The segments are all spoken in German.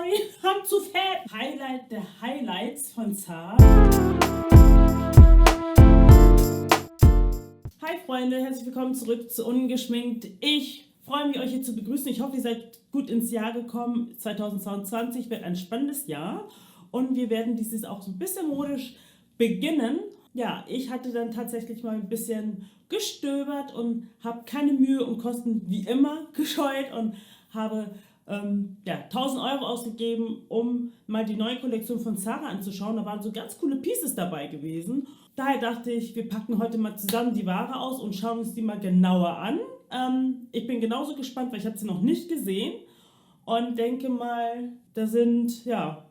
sorry, I'm zu fett. Highlight der Highlights von Zara. Hi Freunde, herzlich willkommen zurück zu Ungeschminkt. Ich freue mich, euch hier zu begrüßen. Ich hoffe, ihr seid gut ins Jahr gekommen. 2022 wird ein spannendes Jahr und wir werden dieses auch so ein bisschen modisch beginnen. Ja, ich hatte dann tatsächlich mal ein bisschen gestöbert und habe keine Mühe und Kosten wie immer gescheut und habe 1000 Euro ausgegeben, um mal die neue Kollektion von Zara anzuschauen. Da waren so ganz coole Pieces dabei gewesen. Daher dachte ich, wir packen heute mal zusammen die Ware aus und schauen uns die mal genauer an. Ich bin genauso gespannt, weil ich habe sie noch nicht gesehen und denke mal, da sind, ja,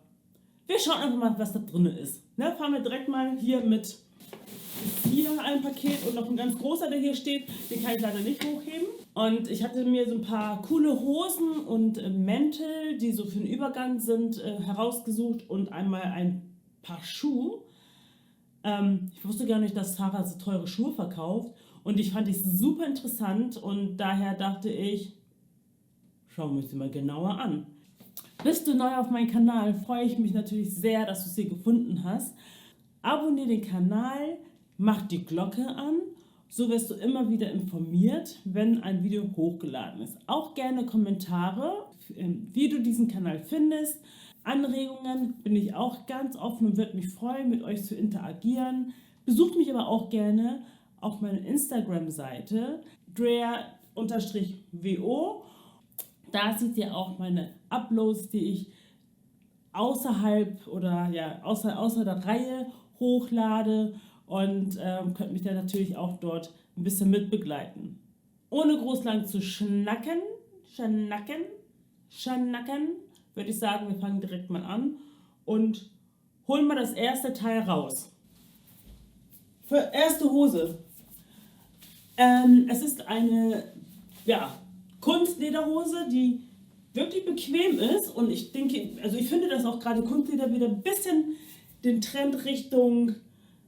wir schauen einfach mal, was da drin ist. Ne, fahren wir direkt mal hier mit hier ein Paket und noch ein ganz großer, der hier steht. Den kann ich leider nicht hochheben. Und ich hatte mir so ein paar coole Hosen und Mäntel, die so für den Übergang sind, herausgesucht und einmal ein paar Schuhe. Ich wusste gar nicht, dass Zara so teure Schuhe verkauft und ich fand es super interessant und daher dachte ich, schauen wir uns die mal genauer an. Bist du neu auf meinem Kanal, freue ich mich natürlich sehr, dass du es hier gefunden hast. Abonniere den Kanal, mach die Glocke an, so wirst du immer wieder informiert, wenn ein Video hochgeladen ist. Auch gerne Kommentare, wie du diesen Kanal findest. Anregungen bin ich auch ganz offen und würde mich freuen, mit euch zu interagieren. Besucht mich aber auch gerne auf meiner Instagram-Seite drea_wo. Da seht ihr auch meine Uploads, die ich außerhalb oder ja, außer der Reihe hochlade und könnt mich dann natürlich auch dort ein bisschen mitbegleiten. Ohne groß lang zu schnacken, würde ich sagen, wir fangen direkt mal an und holen mal das erste Teil raus. Für erste Hose. Es ist eine Kunstlederhose, die wirklich bequem ist und ich denke, also ich finde, dass auch gerade Kunstleder wieder ein bisschen den Trend Richtung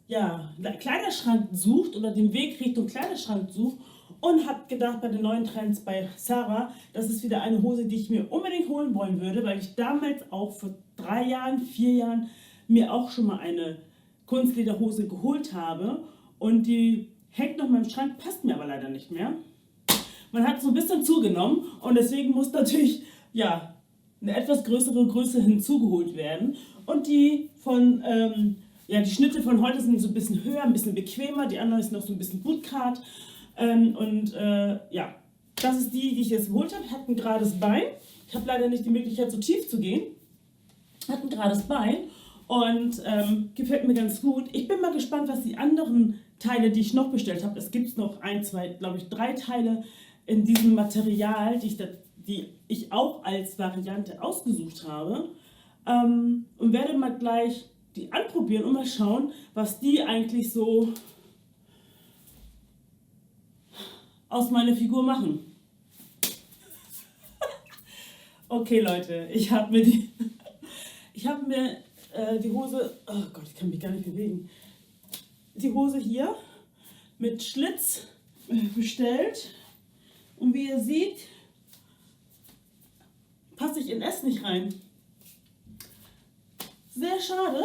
Kleiderschrank sucht oder den Weg Richtung Kleiderschrank sucht und habe gedacht, bei den neuen Trends bei Zara, das ist wieder eine Hose, die ich mir unbedingt holen wollen würde, weil ich damals auch vor 3 Jahren, 4 Jahren mir auch schon mal eine Kunstlederhose geholt habe und die hängt noch in meinem Schrank, passt mir aber leider nicht mehr. Man hat so ein bisschen zugenommen und deswegen muss natürlich eine etwas größere Größe hinzugeholt werden und die die Schnitte von heute sind so ein bisschen höher, ein bisschen bequemer, die anderen sind noch so ein bisschen Bootcut das ist die ich jetzt geholt habe, hat ein gerades Bein, ich habe leider nicht die Möglichkeit so tief zu gehen, hat ein gerades Bein und gefällt mir ganz gut. Ich bin mal gespannt, was die anderen Teile, die ich noch bestellt habe, es gibt noch 1, 2, glaube ich 3 Teile in diesem Material, die ich auch als Variante ausgesucht habe und werde mal gleich die anprobieren und mal schauen, was die eigentlich so aus meiner Figur machen. Okay Leute, ich habe mir die Hose, oh Gott, ich kann mich gar nicht bewegen, die Hose hier mit Schlitz bestellt und wie ihr seht, passe ich in S nicht rein. Sehr schade.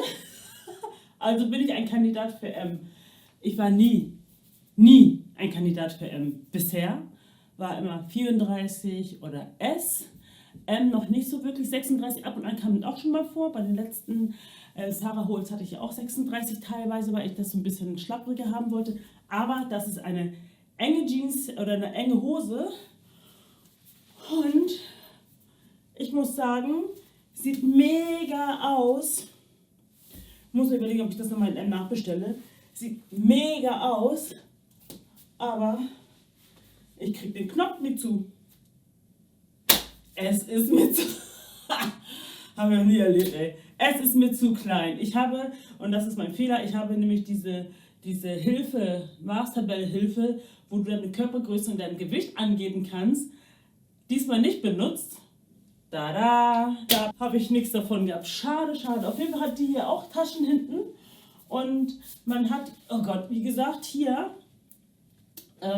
Also bin ich ein Kandidat für M. Ich war nie ein Kandidat für M. Bisher war immer 34 oder S. M noch nicht so wirklich, 36 ab und an kam auch schon mal vor. Bei den letzten Zara Holes hatte ich ja auch 36 teilweise, weil ich das so ein bisschen schlappriger haben wollte. Aber das ist eine enge Jeans oder eine enge Hose. Und ich muss sagen, sieht mega aus. Ich muss mir überlegen, ob ich das nochmal in M nachbestelle. Sieht mega aus, aber ich kriege den Knopf nicht zu. Es ist mir zu... Haben wir noch nie erlebt, ey. Es ist mir zu klein. Ich habe, und das ist mein Fehler, ich habe nämlich diese Hilfe, Maßtabelle-Hilfe, wo du deine Körpergröße und dein Gewicht angeben kannst, diesmal nicht benutzt. Da habe ich nichts davon gehabt. Schade. Auf jeden Fall hat die hier auch Taschen hinten. Und man hat, oh Gott, wie gesagt, hier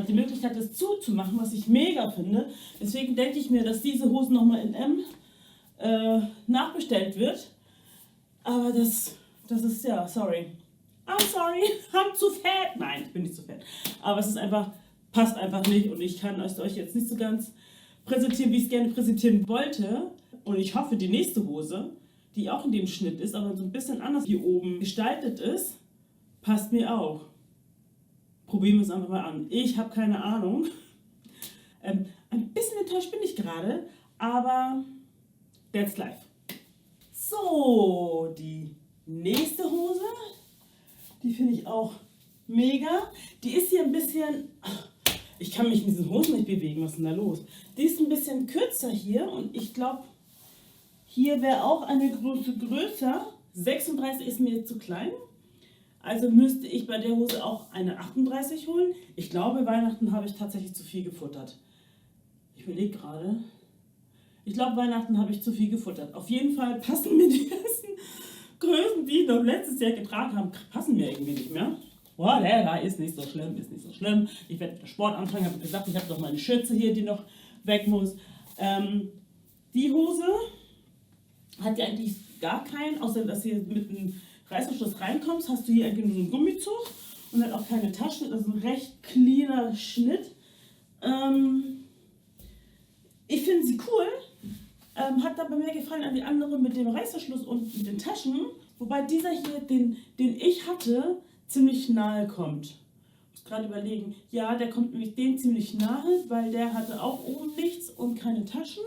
die Möglichkeit, das zuzumachen, was ich mega finde. Deswegen denke ich mir, dass diese Hosen nochmal in M nachbestellt wird. Aber das ist ja, sorry. I'm sorry, I'm zu fett. Nein, ich bin nicht zu fett. Aber es ist einfach, passt einfach nicht und ich kann es euch jetzt nicht so ganz präsentieren, wie ich es gerne präsentieren wollte. Und ich hoffe, die nächste Hose, die auch in dem Schnitt ist, aber so ein bisschen anders hier oben gestaltet ist, passt mir auch. Probieren wir es einfach mal an. Ich habe keine Ahnung. Ein bisschen enttäuscht bin ich gerade, aber that's life. So, die nächste Hose, die finde ich auch mega. Die ist hier ein bisschen, ich kann mich in diesen Hosen nicht bewegen, was ist denn da los? Die ist ein bisschen kürzer hier und ich glaube, hier wäre auch eine Größe größer. 36 ist mir zu klein. Also müsste ich bei der Hose auch eine 38 holen. Ich glaube, Weihnachten habe ich tatsächlich zu viel gefuttert. Ich überlege gerade. Ich glaube, Weihnachten habe ich zu viel gefuttert. Auf jeden Fall passen mir die ganzen Größen, die ich noch letztes Jahr getragen habe, passen mir irgendwie nicht mehr. Whatever, ist nicht so schlimm, ist nicht so schlimm. Ich werde mit der Sport anfangen, habe gesagt, ich habe noch meine Schürze hier, die noch weg muss. Die Hose hat ja eigentlich gar keinen, außer dass hier mit einem Reißverschluss reinkommst, hast du hier eigentlich nur einen Gummizug und hat auch keine Taschen, also ein recht cleaner Schnitt. Ich finde sie cool, hat aber mehr gefallen an die andere mit dem Reißverschluss und mit den Taschen, wobei dieser hier, den ich hatte, ziemlich nahe kommt. Ich muss gerade überlegen, ja, der kommt nämlich dem ziemlich nahe, weil der hatte auch oben nichts und keine Taschen,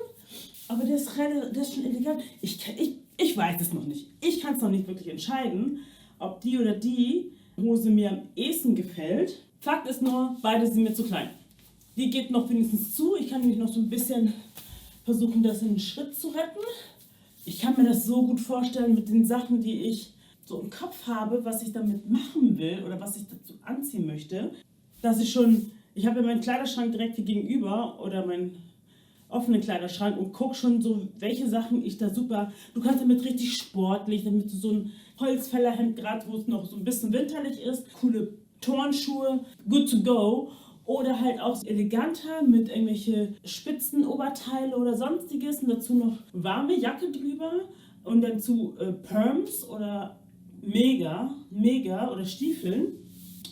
aber der ist schon elegant. Ich weiß es noch nicht. Ich kann es noch nicht wirklich entscheiden, ob die oder die Hose mir am ehesten gefällt. Fakt ist nur, beide sind mir zu klein. Die geht noch wenigstens zu. Ich kann nämlich noch so ein bisschen versuchen, das in einen Schritt zu retten. Ich kann mir das so gut vorstellen mit den Sachen, die ich so im Kopf habe, was ich damit machen will oder was ich dazu anziehen möchte, dass ich habe ja meinen Kleiderschrank direkt hier gegenüber oder meinen offenen Kleiderschrank und guck schon so, welche Sachen ich da super. Du kannst damit richtig sportlich, damit du so ein Holzfällerhemd, gerade wo es noch so ein bisschen winterlich ist, coole Turnschuhe, good to go. Oder halt auch eleganter mit irgendwelche Spitzenoberteile oder sonstiges und dazu noch warme Jacke drüber und dazu Perms oder mega oder Stiefeln.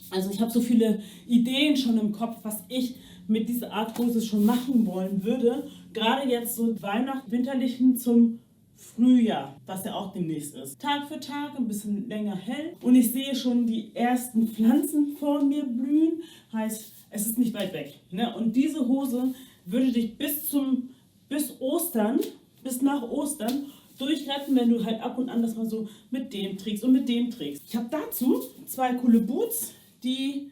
Also ich habe so viele Ideen schon im Kopf, was ich mit dieser Art Hose schon machen wollen würde. Gerade jetzt so Weihnachten, Winterlichen zum Frühjahr, was ja auch demnächst ist. Tag für Tag, ein bisschen länger hell. Und ich sehe schon die ersten Pflanzen vor mir blühen. Heißt, es ist nicht weit weg. Ne? Und diese Hose würde dich bis nach Ostern durchretten, wenn du halt ab und an das mal so mit dem trägst und mit dem trägst. Ich habe dazu 2 coole Boots, die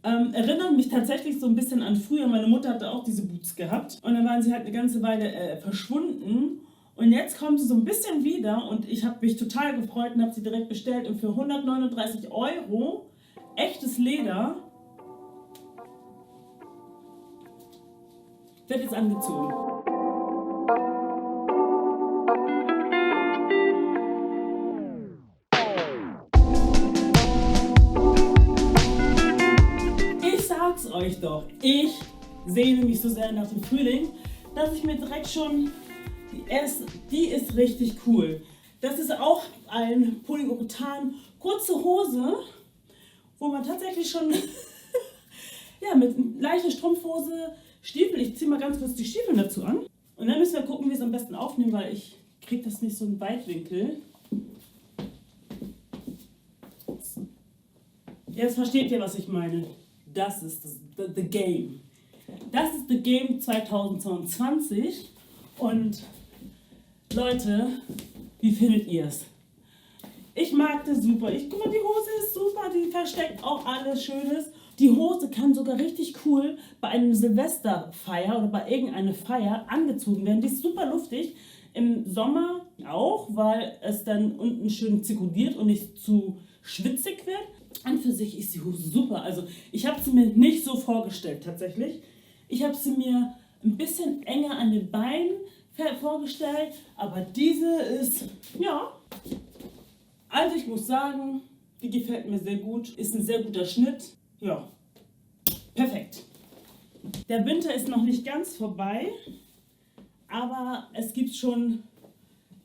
erinnern mich tatsächlich so ein bisschen an früher. Meine Mutter hatte auch diese Boots gehabt und dann waren sie halt eine ganze Weile verschwunden. Und jetzt kommen sie so ein bisschen wieder und ich habe mich total gefreut und habe sie direkt bestellt. Und für 139 € echtes Leder wird jetzt angezogen. Ich sag's euch doch, ich sehne mich so sehr nach dem Frühling, dass ich mir direkt schon die ist richtig cool. Das ist auch ein Polyurethan kurze Hose, wo man tatsächlich schon ja, mit leichter Strumpfhose, Stiefel, ich ziehe mal ganz kurz die Stiefel dazu an. Und dann müssen wir gucken, wie wir es am besten aufnehmen, weil ich kriege das nicht so in Weitwinkel. Jetzt versteht ihr, was ich meine. Das ist the Game. Das ist the Game 2022 und Leute, wie findet ihr es? Ich mag das super. Guck mal, die Hose ist super, die versteckt auch alles Schönes. Die Hose kann sogar richtig cool bei einem Silvesterfeier oder bei irgendeiner Feier angezogen werden. Die ist super luftig. Im Sommer auch, weil es dann unten schön zirkuliert und nicht zu schwitzig wird. An für sich ist die Hose super. Also ich habe sie mir nicht so vorgestellt tatsächlich. Ich habe sie mir ein bisschen enger an den Beinen vorgestellt, aber diese ist, ja, also ich muss sagen, die gefällt mir sehr gut, ist ein sehr guter Schnitt, ja, perfekt. Der Winter ist noch nicht ganz vorbei, aber es gibt schon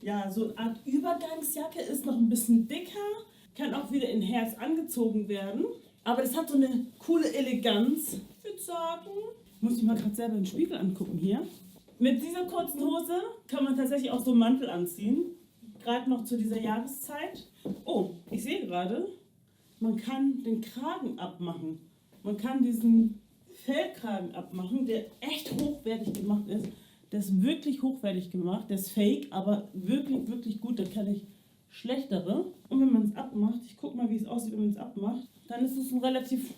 ja, so eine Art Übergangsjacke, ist noch ein bisschen dicker, kann auch wieder in Herz angezogen werden. Aber das hat so eine coole Eleganz. Ich würde sagen, muss ich mal gerade selber den Spiegel angucken hier. Mit dieser kurzen Hose kann man tatsächlich auch so einen Mantel anziehen. Gerade noch zu dieser Jahreszeit. Oh, ich sehe gerade, man kann den Kragen abmachen. Man kann diesen Fellkragen abmachen, der echt hochwertig gemacht ist. Der ist wirklich hochwertig gemacht. Der ist fake, aber wirklich, wirklich gut. Da kann ich schlechtere. Und wenn man es abmacht, ich gucke mal, wie es aussieht, wenn man es abmacht, dann ist es ein relativ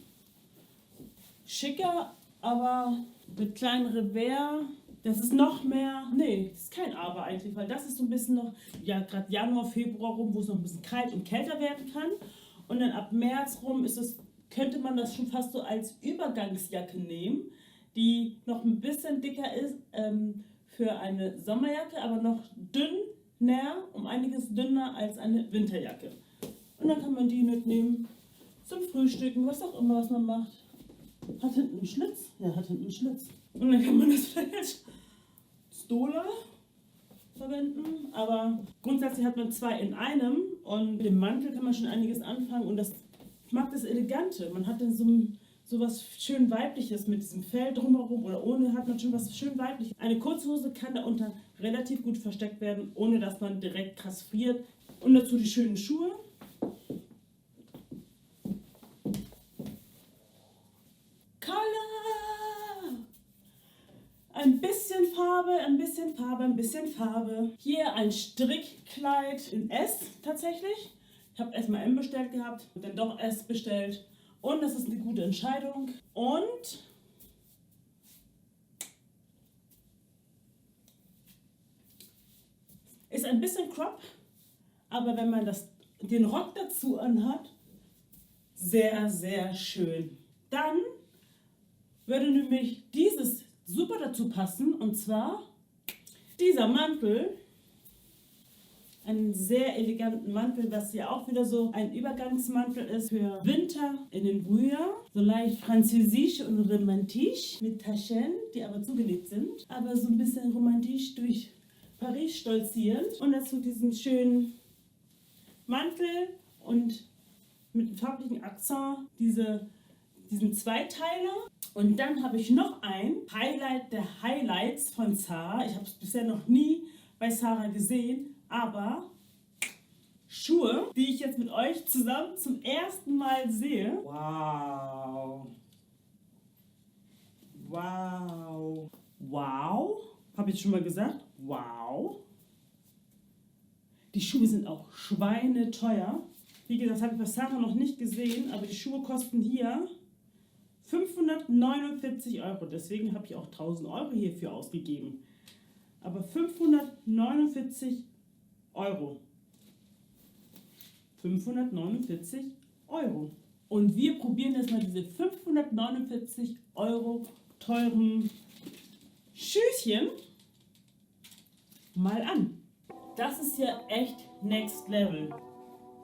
schicker, aber mit kleinen Revers. Das ist noch mehr, nee, das ist kein Aber eigentlich, weil das ist so ein bisschen noch, ja, gerade Januar, Februar rum, wo es noch ein bisschen kalt und kälter werden kann. Und dann ab März rum ist es, könnte man das schon fast so als Übergangsjacke nehmen, die noch ein bisschen dicker ist für eine Sommerjacke, aber noch dünner, um einiges dünner als eine Winterjacke. Und dann kann man die mitnehmen zum Frühstücken, was auch immer, was man macht. Hat hinten einen Schlitz? Ja, hat hinten einen Schlitz. Und dann kann man das vielleicht als Stola verwenden. Aber grundsätzlich hat man zwei in einem und mit dem Mantel kann man schon einiges anfangen. Und das, ich mag das Elegante. Man hat dann so was schön Weibliches mit diesem Fell drumherum oder ohne, hat man schon was schön Weibliches. Eine Kurzhose kann darunter relativ gut versteckt werden, ohne dass man direkt krass friert. Und dazu die schönen Schuhe. Ein bisschen Farbe, ein bisschen Farbe, ein bisschen Farbe. Hier ein Strickkleid in S tatsächlich. Ich habe erstmal M bestellt gehabt und dann doch S bestellt. Und das ist eine gute Entscheidung. Und ist ein bisschen Crop, aber wenn man den Rock dazu anhat, sehr, sehr schön. Dann würde nämlich dieses super dazu passen, und zwar dieser Mantel, einen sehr eleganten Mantel, was ja auch wieder so ein Übergangsmantel ist für Winter in den Frühjahr, so leicht französisch und romantisch mit Taschen, die aber zugenäht sind, aber so ein bisschen romantisch durch Paris stolzierend und dazu diesen schönen Mantel und mit einem farblichen Akzent diesen Zweiteiler. Und dann habe ich noch ein Highlight der Highlights von Zara. Ich habe es bisher noch nie bei Zara gesehen, aber Schuhe, die ich jetzt mit euch zusammen zum ersten Mal sehe. Wow. Wow. Wow. Habe ich schon mal gesagt? Wow. Die Schuhe sind auch schweineteuer. Wie gesagt, habe ich bei Zara noch nicht gesehen, aber die Schuhe kosten hier 549 Euro, deswegen habe ich auch 1000 Euro hierfür ausgegeben. Aber 549 Euro. 549 Euro. Und wir probieren jetzt mal diese 549 Euro teuren Schüchen mal an. Das ist ja echt Next Level.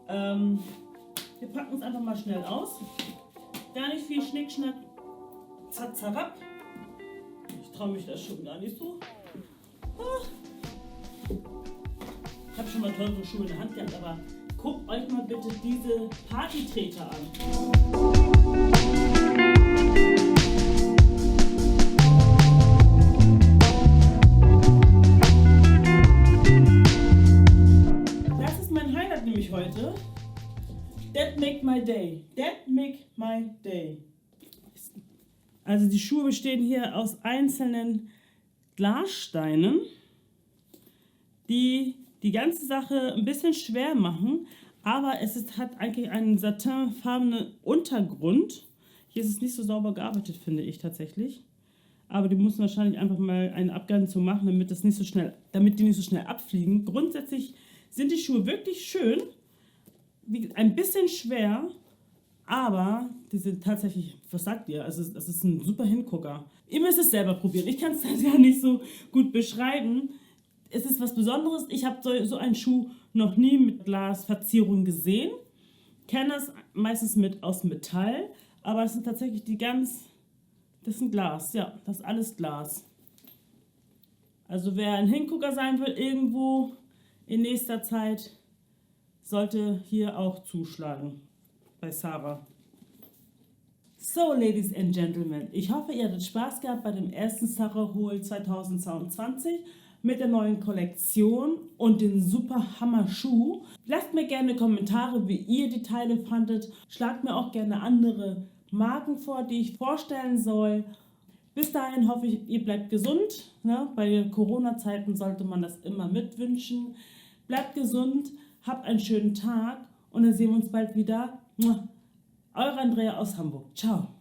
Wir packen es einfach mal schnell aus. Gar nicht viel Schnickschnack, zatzerab. Ich traue mich das schon gar nicht so. Ich habe schon mal teure Schuhe in der Hand gehabt, aber guckt euch mal bitte diese Partytreter an. Das ist mein Highlight nämlich heute. That make my day. That make my day. Also die Schuhe bestehen hier aus einzelnen Glassteinen, die die ganze Sache ein bisschen schwer machen, aber hat eigentlich einen satinfarbenen Untergrund. Hier ist es nicht so sauber gearbeitet, finde ich tatsächlich. Aber die müssen wahrscheinlich einfach mal eine Abgrenzung machen, damit die nicht so schnell abfliegen. Grundsätzlich sind die Schuhe wirklich schön. Ein bisschen schwer, aber die sind tatsächlich, was sagt ihr? Also das ist ein super Hingucker. Ihr müsst es selber probieren. Ich kann es ja nicht so gut beschreiben. Es ist was Besonderes. Ich habe so einen Schuh noch nie mit Glasverzierung gesehen. Kenne das meistens aus Metall, aber es sind tatsächlich das sind Glas. Ja, das ist alles Glas. Also wer ein Hingucker sein will irgendwo in nächster Zeit sollte hier auch zuschlagen bei Sarah. So, Ladies and Gentlemen, ich hoffe, ihr hattet Spaß gehabt bei dem ersten Sarah Haul 2022 mit der neuen Kollektion und den super Hammer Schuh. Lasst mir gerne Kommentare, wie ihr die Teile fandet. Schlagt mir auch gerne andere Marken vor, die ich vorstellen soll. Bis dahin hoffe ich, ihr bleibt gesund. Ne? Bei Corona-Zeiten sollte man das immer mitwünschen. Bleibt gesund, habt einen schönen Tag und dann sehen wir uns bald wieder. Eure Andrea aus Hamburg. Ciao.